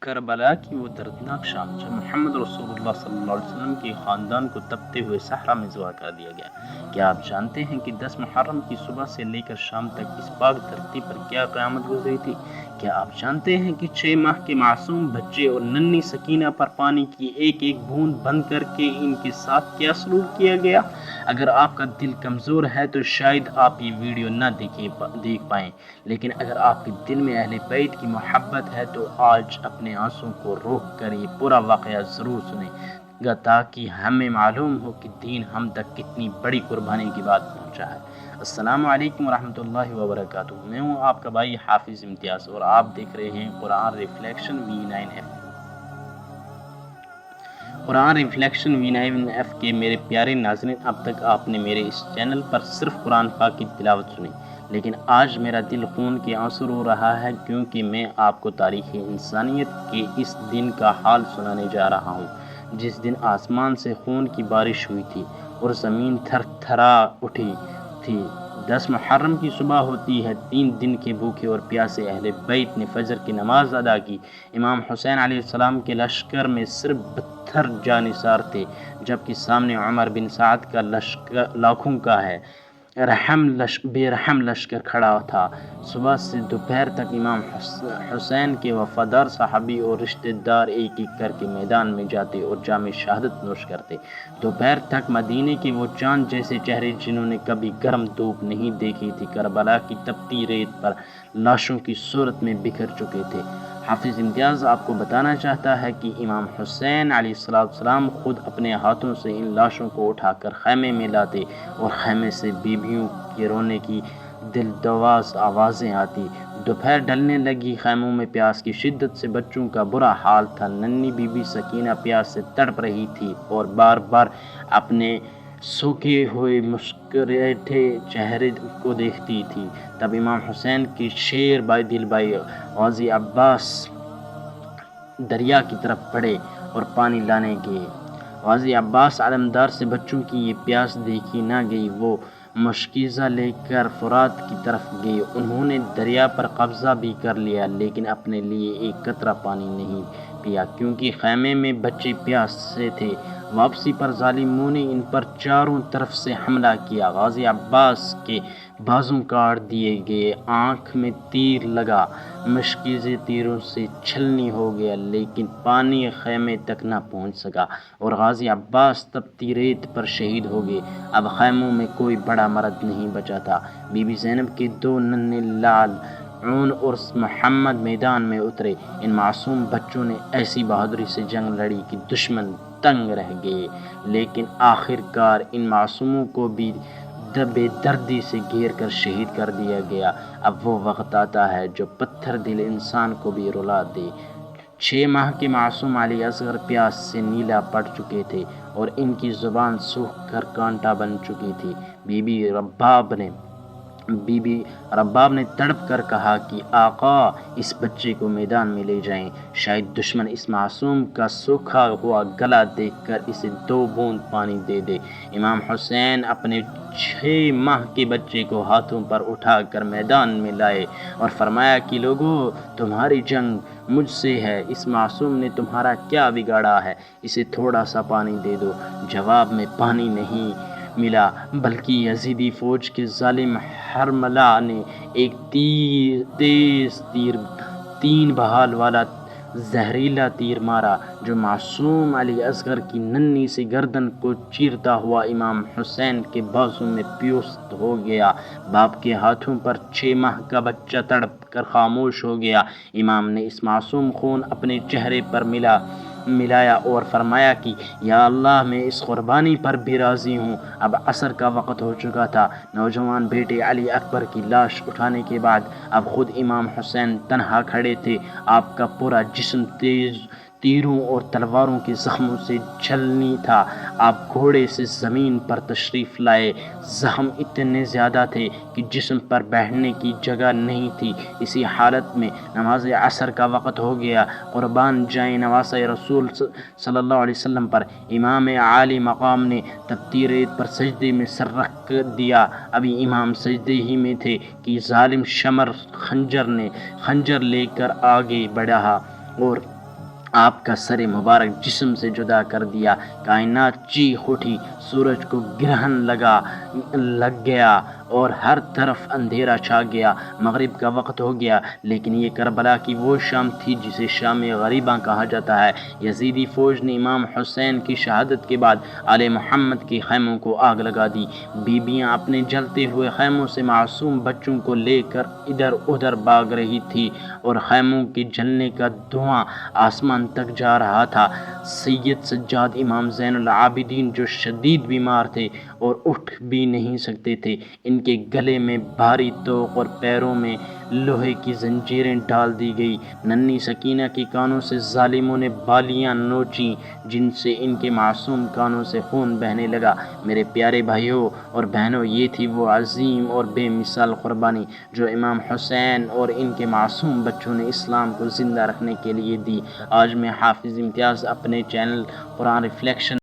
کربلا کی وہ دردناک شام جب محمد رسول اللہ صلی اللہ علیہ وسلم کے خاندان کو تپتے ہوئے صحرا میں ذبح کر دیا گیا۔ کیا آپ جانتے ہیں کہ 10 محرم کی صبح سے لے کر شام تک اس پاک دھرتی پر کیا قیامت گزری تھی؟ کیا آپ جانتے ہیں کہ 6 ماہ کے معصوم بچے اور ننھی سکینہ پر پانی کی ایک ایک بوند بند کر کے ان کے ساتھ کیا سلوک کیا گیا؟ اگر آپ کا دل کمزور ہے تو شاید آپ یہ ویڈیو نہ دیکھ پائیں، لیکن اگر آپ کے دل میں اہل بیت کی محبت ہے تو آج اپنے آنسوں کو روک کر یہ پورا واقعہ ضرور سنیں گا تاکہ ہمیں معلوم ہو کہ دین ہم تک کتنی بڑی قربانی کی بات پہنچا ہے۔ السلام علیکم ورحمۃ اللہ وبرکاتہ۔ میں ہوں آپ کا بھائی حافظ امتیاز اور آپ دیکھ رہے ہیں قرآن ریفلیکشن V9F۔ قرآن ریفلیکشن V9F کے میرے پیارے ناظرین، اب تک آپ نے میرے اس چینل پر صرف قرآن پاک کی تلاوت سنی، لیکن آج میرا دل خون کے آنسو رو رہا ہے کیونکہ میں آپ کو تاریخ انسانیت کے اس دن کا حال سنانے جا رہا ہوں جس دن آسمان سے خون کی بارش ہوئی تھی اور زمین تھر تھرا اٹھی تھی۔ 10 محرم کی صبح ہوتی ہے۔ 3 دن کے بھوکے اور پیاسے اہل بیت نے فجر کی نماز ادا کی۔ امام حسین علیہ السلام کے لشکر میں صرف 72 جانثار تھے، جبکہ سامنے عمر بن سعد کا لشکر لاکھوں کا ہے بے رحم لشکر کھڑا تھا۔ صبح سے دوپہر تک امام حسین کے وفادار صحابی اور رشتہ دار ایک ایک کر کے میدان میں جاتے اور جام شہادت نوش کرتے۔ دوپہر تک مدینے کے وہ چاند جیسے چہرے جنہوں نے کبھی گرم دھوپ نہیں دیکھی تھی کربلا کی تپتی ریت پر لاشوں کی صورت میں بکھر چکے تھے۔ حافظ امتیاز آپ کو بتانا چاہتا ہے کہ امام حسین علیہ السلام خود اپنے ہاتھوں سے ان لاشوں کو اٹھا کر خیمے میں لاتے اور خیمے سے بیویوں کے رونے کی دلدواز آوازیں آتی۔ دوپہر ڈھلنے لگی، خیموں میں پیاس کی شدت سے بچوں کا برا حال تھا۔ ننھی بی بی سکینہ پیاس سے تڑپ رہی تھی اور بار بار اپنے سوکھے ہوئے مسکراتے چہرے کو دیکھتی تھی۔ تب امام حسین کے شیر دل بھائی غازی عباس دریا کی طرف بڑھے اور پانی لانے گئے۔ غازی عباس علمدار سے بچوں کی یہ پیاس دیکھی نہ گئی، وہ مشکیزہ لے کر فرات کی طرف گئے۔ انہوں نے دریا پر قبضہ بھی کر لیا لیکن اپنے لیے ایک قطرہ پانی نہیں پیا کیونکہ خیمے میں بچے پیاسے تھے۔ واپسی پر ظالموں نے ان پر چاروں طرف سے حملہ کیا۔ غازی عباس کے بازو کاٹ دیے گئے، آنکھ میں تیر لگا، مشکیزے تیروں سے چھلنی ہو گیا لیکن پانی خیمے تک نہ پہنچ سکا اور غازی عباس تپتی ریت پر شہید ہو گئے۔ اب خیموں میں کوئی بڑا مرد نہیں بچا تھا۔ بی بی زینب کے 2 ننھے لال عون اور محمد میدان میں اترے۔ ان معصوم بچوں نے ایسی بہادری سے جنگ لڑی کہ دشمن تنگ رہ گئے، لیکن آخر کار ان معصوموں کو بھی بے دردی سے گھیر کر شہید کر دیا گیا۔ اب وہ وقت آتا ہے جو پتھر دل انسان کو بھی رلا دے۔ 6 ماہ کے معصوم علی اصغر پیاس سے نیلا پڑ چکے تھے اور ان کی زبان سوکھ کر کانٹا بن چکی تھی۔ بی بی رباب نے تڑپ کر کہا کہ آقا، اس بچے کو میدان میں لے جائیں، شاید دشمن اس معصوم کا سوکھا ہوا گلا دیکھ کر اسے 2 بوند پانی دے دے۔ امام حسین اپنے 6 ماہ کے بچے کو ہاتھوں پر اٹھا کر میدان میں لائے اور فرمایا کہ لوگو، تمہاری جنگ مجھ سے ہے، اس معصوم نے تمہارا کیا بگاڑا ہے، اسے تھوڑا سا پانی دے دو۔ جواب میں پانی نہیں ملا بلکہ یزیدی فوج کے ظالم حرملہ نے ایک تیز تیر 3 بھال والا زہریلا تیر مارا جو معصوم علی اصغر کی ننھی سی گردن کو چیرتا ہوا امام حسین کے بازو میں پیوست ہو گیا۔ باپ کے ہاتھوں پر 6 ماہ کا بچہ تڑپ کر خاموش ہو گیا۔ امام نے اس معصوم خون اپنے چہرے پر ملایا اور فرمایا کہ یا اللہ، میں اس قربانی پر بھی راضی ہوں۔ اب عصر کا وقت ہو چکا تھا۔ نوجوان بیٹے علی اکبر کی لاش اٹھانے کے بعد اب خود امام حسین تنہا کھڑے تھے۔ آپ کا پورا جسم تیروں اور تلواروں کے زخموں سے چھلنی تھا۔ آپ گھوڑے سے زمین پر تشریف لائے۔ زخم اتنے زیادہ تھے کہ جسم پر بیٹھنے کی جگہ نہیں تھی۔ اسی حالت میں نماز عصر کا وقت ہو گیا۔ قربان جائیں نواسۂ رسول صلی اللہ علیہ وسلم پر۔ امام عالی مقام نے تپتی ریت پر سجدے میں سر رکھ دیا۔ ابھی امام سجدے ہی میں تھے کہ ظالم شمر خنجر لے کر آگے بڑھا اور آپ کا سر مبارک جسم سے جدا کر دیا، کائنات چیخ اٹھی، سورج کو گرہن لگ گیا اور ہر طرف اندھیرا چھا گیا، مغرب کا وقت ہو گیا۔ لیکن یہ کربلا کی وہ شام تھی جسے شام غریباں کہا جاتا ہے۔ یزیدی فوج نے امام حسین کی شہادت کے بعد آل محمد کے خیموں کو آگ لگا دی۔ بیویاں اپنے جلتے ہوئے خیموں سے معصوم بچوں کو لے کر ادھر ادھر بھاگ رہی تھی اور خیموں کے جلنے کا دھواں آسمان تک جا رہا تھا۔ سید سجاد امام زین العابدین جو شدید بیمار تھے اور اٹھ بھی نہیں سکتے تھے، ان کے گلے میں بھاری طوق اور پیروں میں لوہے کی زنجیریں ڈال دی گئی۔ ننھی سکینہ کے کانوں سے ظالموں نے بالیاں نوچیں جن سے ان کے معصوم کانوں سے خون بہنے لگا۔ میرے پیارے بھائیوں اور بہنوں، یہ تھی وہ عظیم اور بے مثال قربانی جو امام حسین اور ان کے معصوم بچوں نے اسلام کو زندہ رکھنے کے لیے دی۔ آج میں حافظ امتیاز اپنے چینل قرآن ریفلیکشن